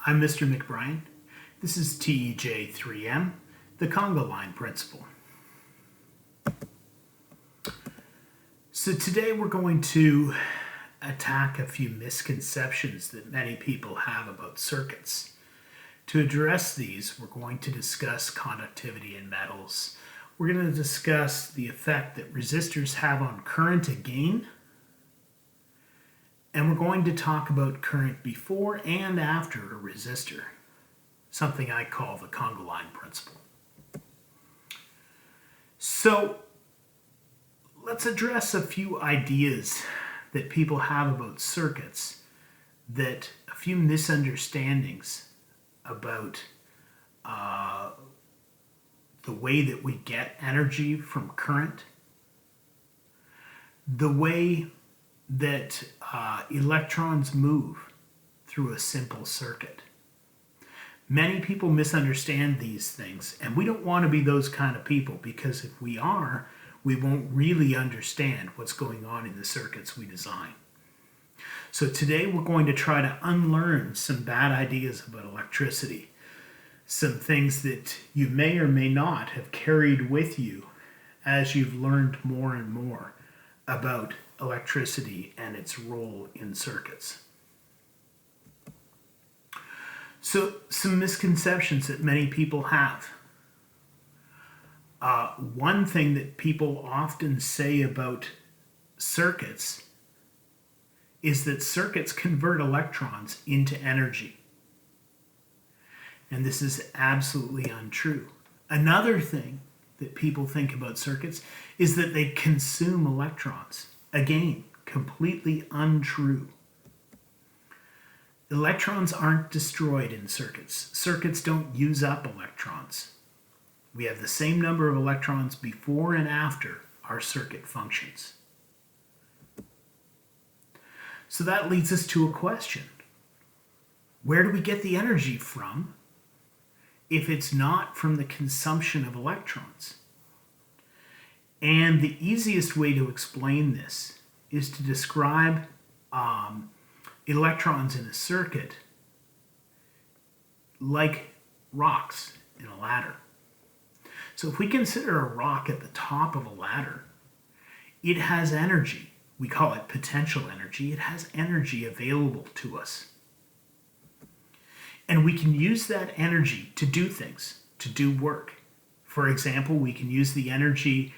I'm Mr. McBrien. This is TEJ3M, the Conga line principle. So today we're going to attack a few misconceptions that many people have about circuits. To address these, we're going to discuss conductivity in metals. We're going to discuss the effect that resistors have on current and gain. And we're going to talk about current before and after a resistor, something I call the Conga line principle. So let's address a few ideas that people have about circuits, that a few misunderstandings about the way that we get energy from current, the way that electrons move through a simple circuit. Many people misunderstand these things, and we don't want to be those kind of people, because if we are, we won't really understand what's going on in the circuits we design. So today we're going to try to unlearn some bad ideas about electricity, some things that you may or may not have carried with you as you've learned more and more about electricity and its role in circuits. So some misconceptions that many people have. One thing that people often say about circuits is that circuits convert electrons into energy. And this is absolutely untrue. Another thing that people think about circuits is that they consume electrons. Again, completely untrue. Electrons aren't destroyed in circuits. Circuits don't use up electrons. We have the same number of electrons before and after our circuit functions. So that leads us to a question. Where do we get the energy from if it's not from the consumption of electrons? And the easiest way to explain this is to describe electrons in a circuit like rocks in a ladder. So if we consider a rock at the top of a ladder, it has energy. We call it potential energy. It has energy available to us. And we can use that energy to do things, to do work. For example, we can use the energy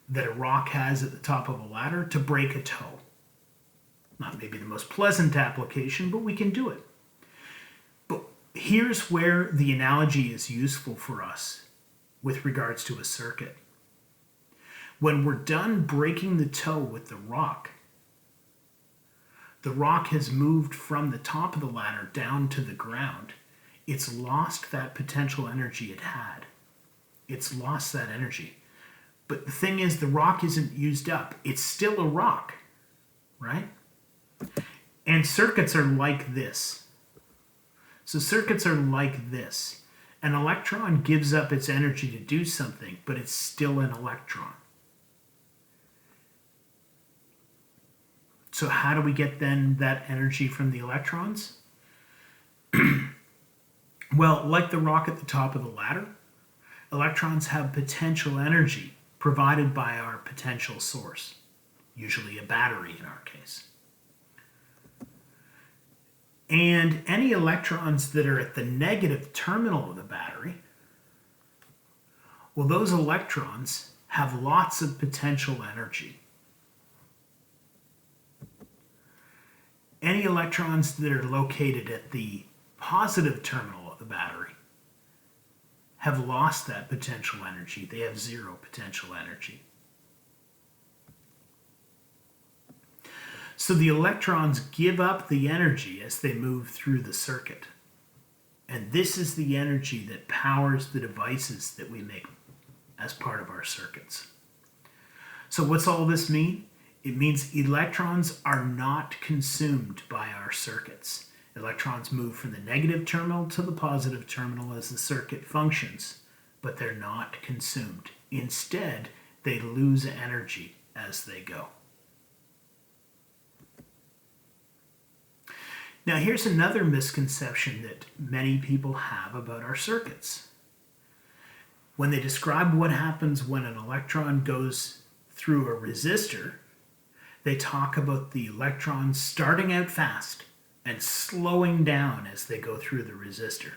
that a rock has at the top of a ladder to break a toe. Not maybe the most pleasant application, but we can do it. But here's where the analogy is useful for us with regards to a circuit. When we're done breaking the toe with the rock has moved from the top of the ladder down to the ground. It's lost that potential energy it had. It's lost that energy. But the thing is, the rock isn't used up. It's still a rock, right? And circuits are like this. So circuits are like this. An electron gives up its energy to do something, but it's still an electron. So how do we get then that energy from the electrons? Well, like the rock at the top of the ladder, electrons have potential energy provided by our potential source, usually a battery in our case. And any electrons that are at the negative terminal of the battery, well, those electrons have lots of potential energy. Any electrons that are located at the positive terminal of the battery have lost that potential energy. They have zero potential energy. So the electrons give up the energy as they move through the circuit. And this is the energy that powers the devices that we make as part of our circuits. So what's all this mean? It means electrons are not consumed by our circuits. Electrons move from the negative terminal to the positive terminal as the circuit functions, but they're not consumed. Instead, they lose energy as they go. Now here's another misconception that many people have about our circuits. When they describe what happens when an electron goes through a resistor, they talk about the electrons starting out fast and slowing down as they go through the resistor.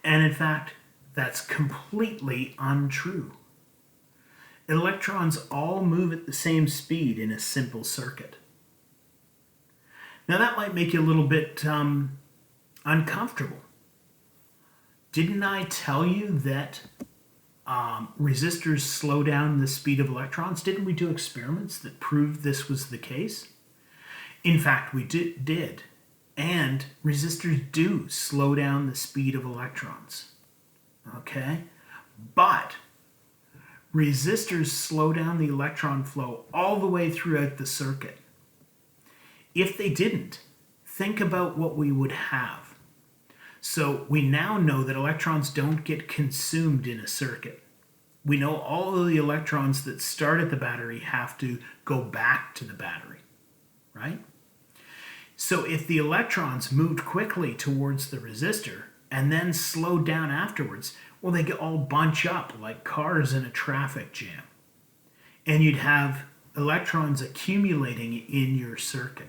And in fact, that's completely untrue. Electrons all move at the same speed in a simple circuit. Now that might make you a little bit uncomfortable. Didn't I tell you that resistors slow down the speed of electrons? Didn't we do experiments that proved this was the case? In fact, we did. And resistors do slow down the speed of electrons. Okay? But resistors slow down the electron flow all the way throughout the circuit. If they didn't, think about what we would have. So we now know that electrons don't get consumed in a circuit. We know all of the electrons that start at the battery have to go back to the battery, right? So if the electrons moved quickly towards the resistor and then slowed down afterwards, well, they all bunch up like cars in a traffic jam. And you'd have electrons accumulating in your circuit.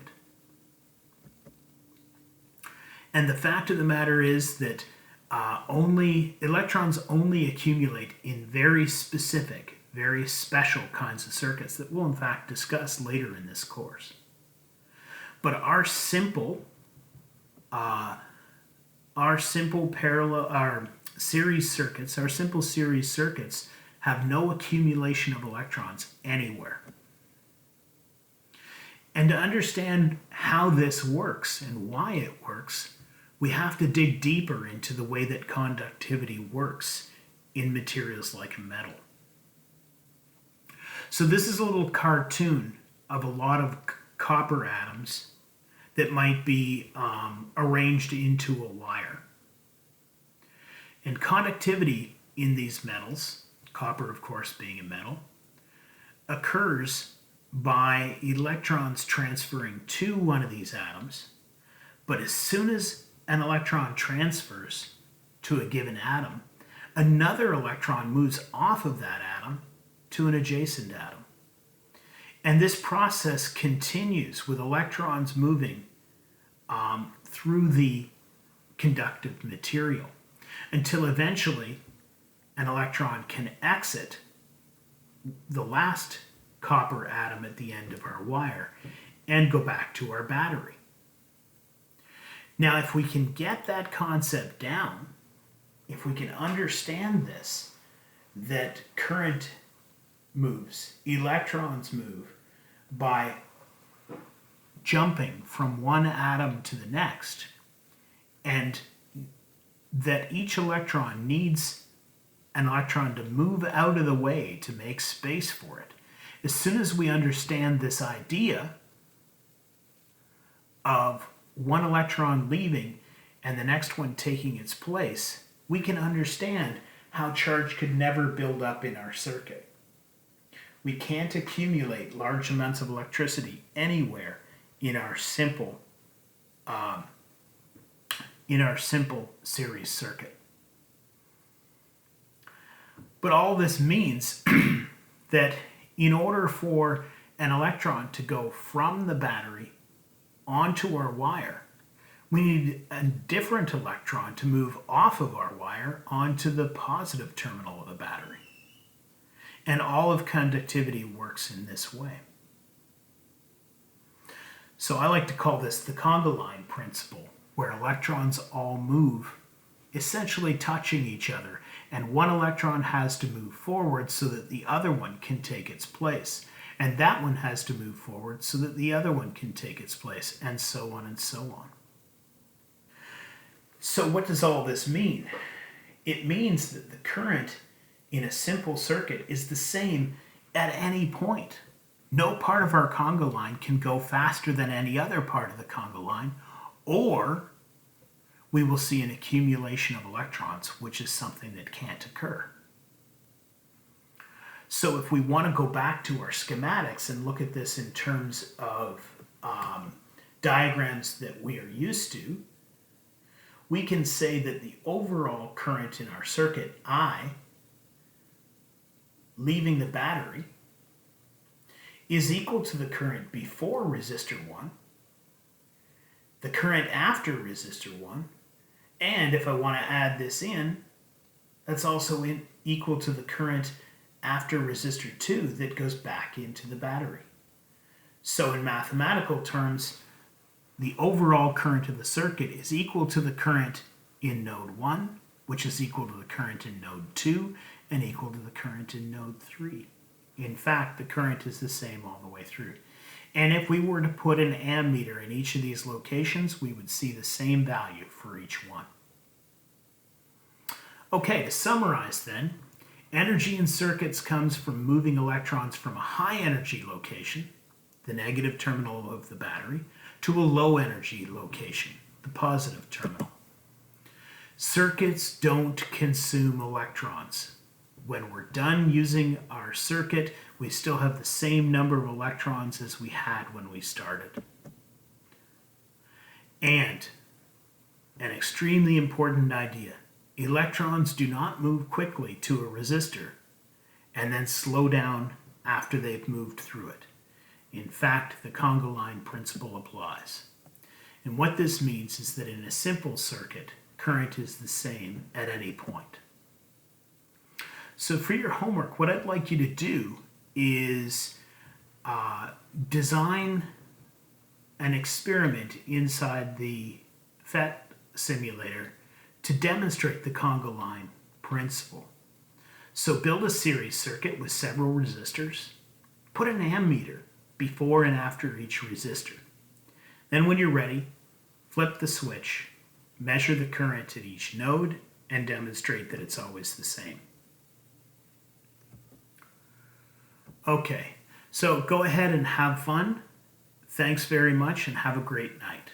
And the fact of the matter is that electrons only accumulate in very specific, very special kinds of circuits that we'll in fact discuss later in this course. But our simple series circuits have no accumulation of electrons anywhere. And to understand how this works and why it works, we have to dig deeper into the way that conductivity works in materials like metal. So this is a little cartoon of a lot of copper atoms that might be arranged into a wire. And conductivity in these metals, copper of course being a metal, occurs by electrons transferring to one of these atoms. But as soon as an electron transfers to a given atom, another electron moves off of that atom to an adjacent atom. And this process continues with electrons moving through the conductive material until eventually an electron can exit the last copper atom at the end of our wire and go back to our battery. Now, if we can get that concept down, if we can understand this, that current moves, electrons move by jumping from one atom to the next, and that each electron needs an electron to move out of the way to make space for it. As soon as we understand this idea of one electron leaving and the next one taking its place, we can understand how charge could never build up in our circuit. We can't accumulate large amounts of electricity anywhere in our simple series circuit. But all this means that in order for an electron to go from the battery onto our wire, we need a different electron to move off of our wire onto the positive terminal of the battery. And all of conductivity works in this way. So I like to call this the Conga line principle, where electrons all move essentially touching each other, and one electron has to move forward so that the other one can take its place, and that one has to move forward so that the other one can take its place, and so on and so on. So what does all this mean? It means that the current in a simple circuit is the same at any point. No part of our Conga line can go faster than any other part of the Conga line, or we will see an accumulation of electrons, which is something that can't occur. So if we want to go back to our schematics and look at this in terms of diagrams that we are used to, we can say that the overall current in our circuit, I, leaving the battery, is equal to the current before resistor 1, the current after resistor 1, and if I want to add this in, that's also equal to the current after resistor 2 that goes back into the battery. So in mathematical terms, the overall current of the circuit is equal to the current in node 1, which is equal to the current in node 2, and equal to the current in node 3. In fact, the current is the same all the way through. And if we were to put an ammeter in each of these locations, we would see the same value for each one. Okay, to summarize then, energy in circuits comes from moving electrons from a high energy location, the negative terminal of the battery, to a low energy location, the positive terminal. Circuits don't consume electrons. When we're done using our circuit, we still have the same number of electrons as we had when we started. And an extremely important idea, electrons do not move quickly to a resistor and then slow down after they've moved through it. In fact, the Conga line principle applies. And what this means is that in a simple circuit, current is the same at any point. So for your homework, what I'd like you to do is design an experiment inside the PHET simulator to demonstrate the Conga line principle. So build a series circuit with several resistors. Put an ammeter before and after each resistor. Then when you're ready, flip the switch, measure the current at each node, and demonstrate that it's always the same. Okay, so go ahead and have fun. Thanks very much and have a great night.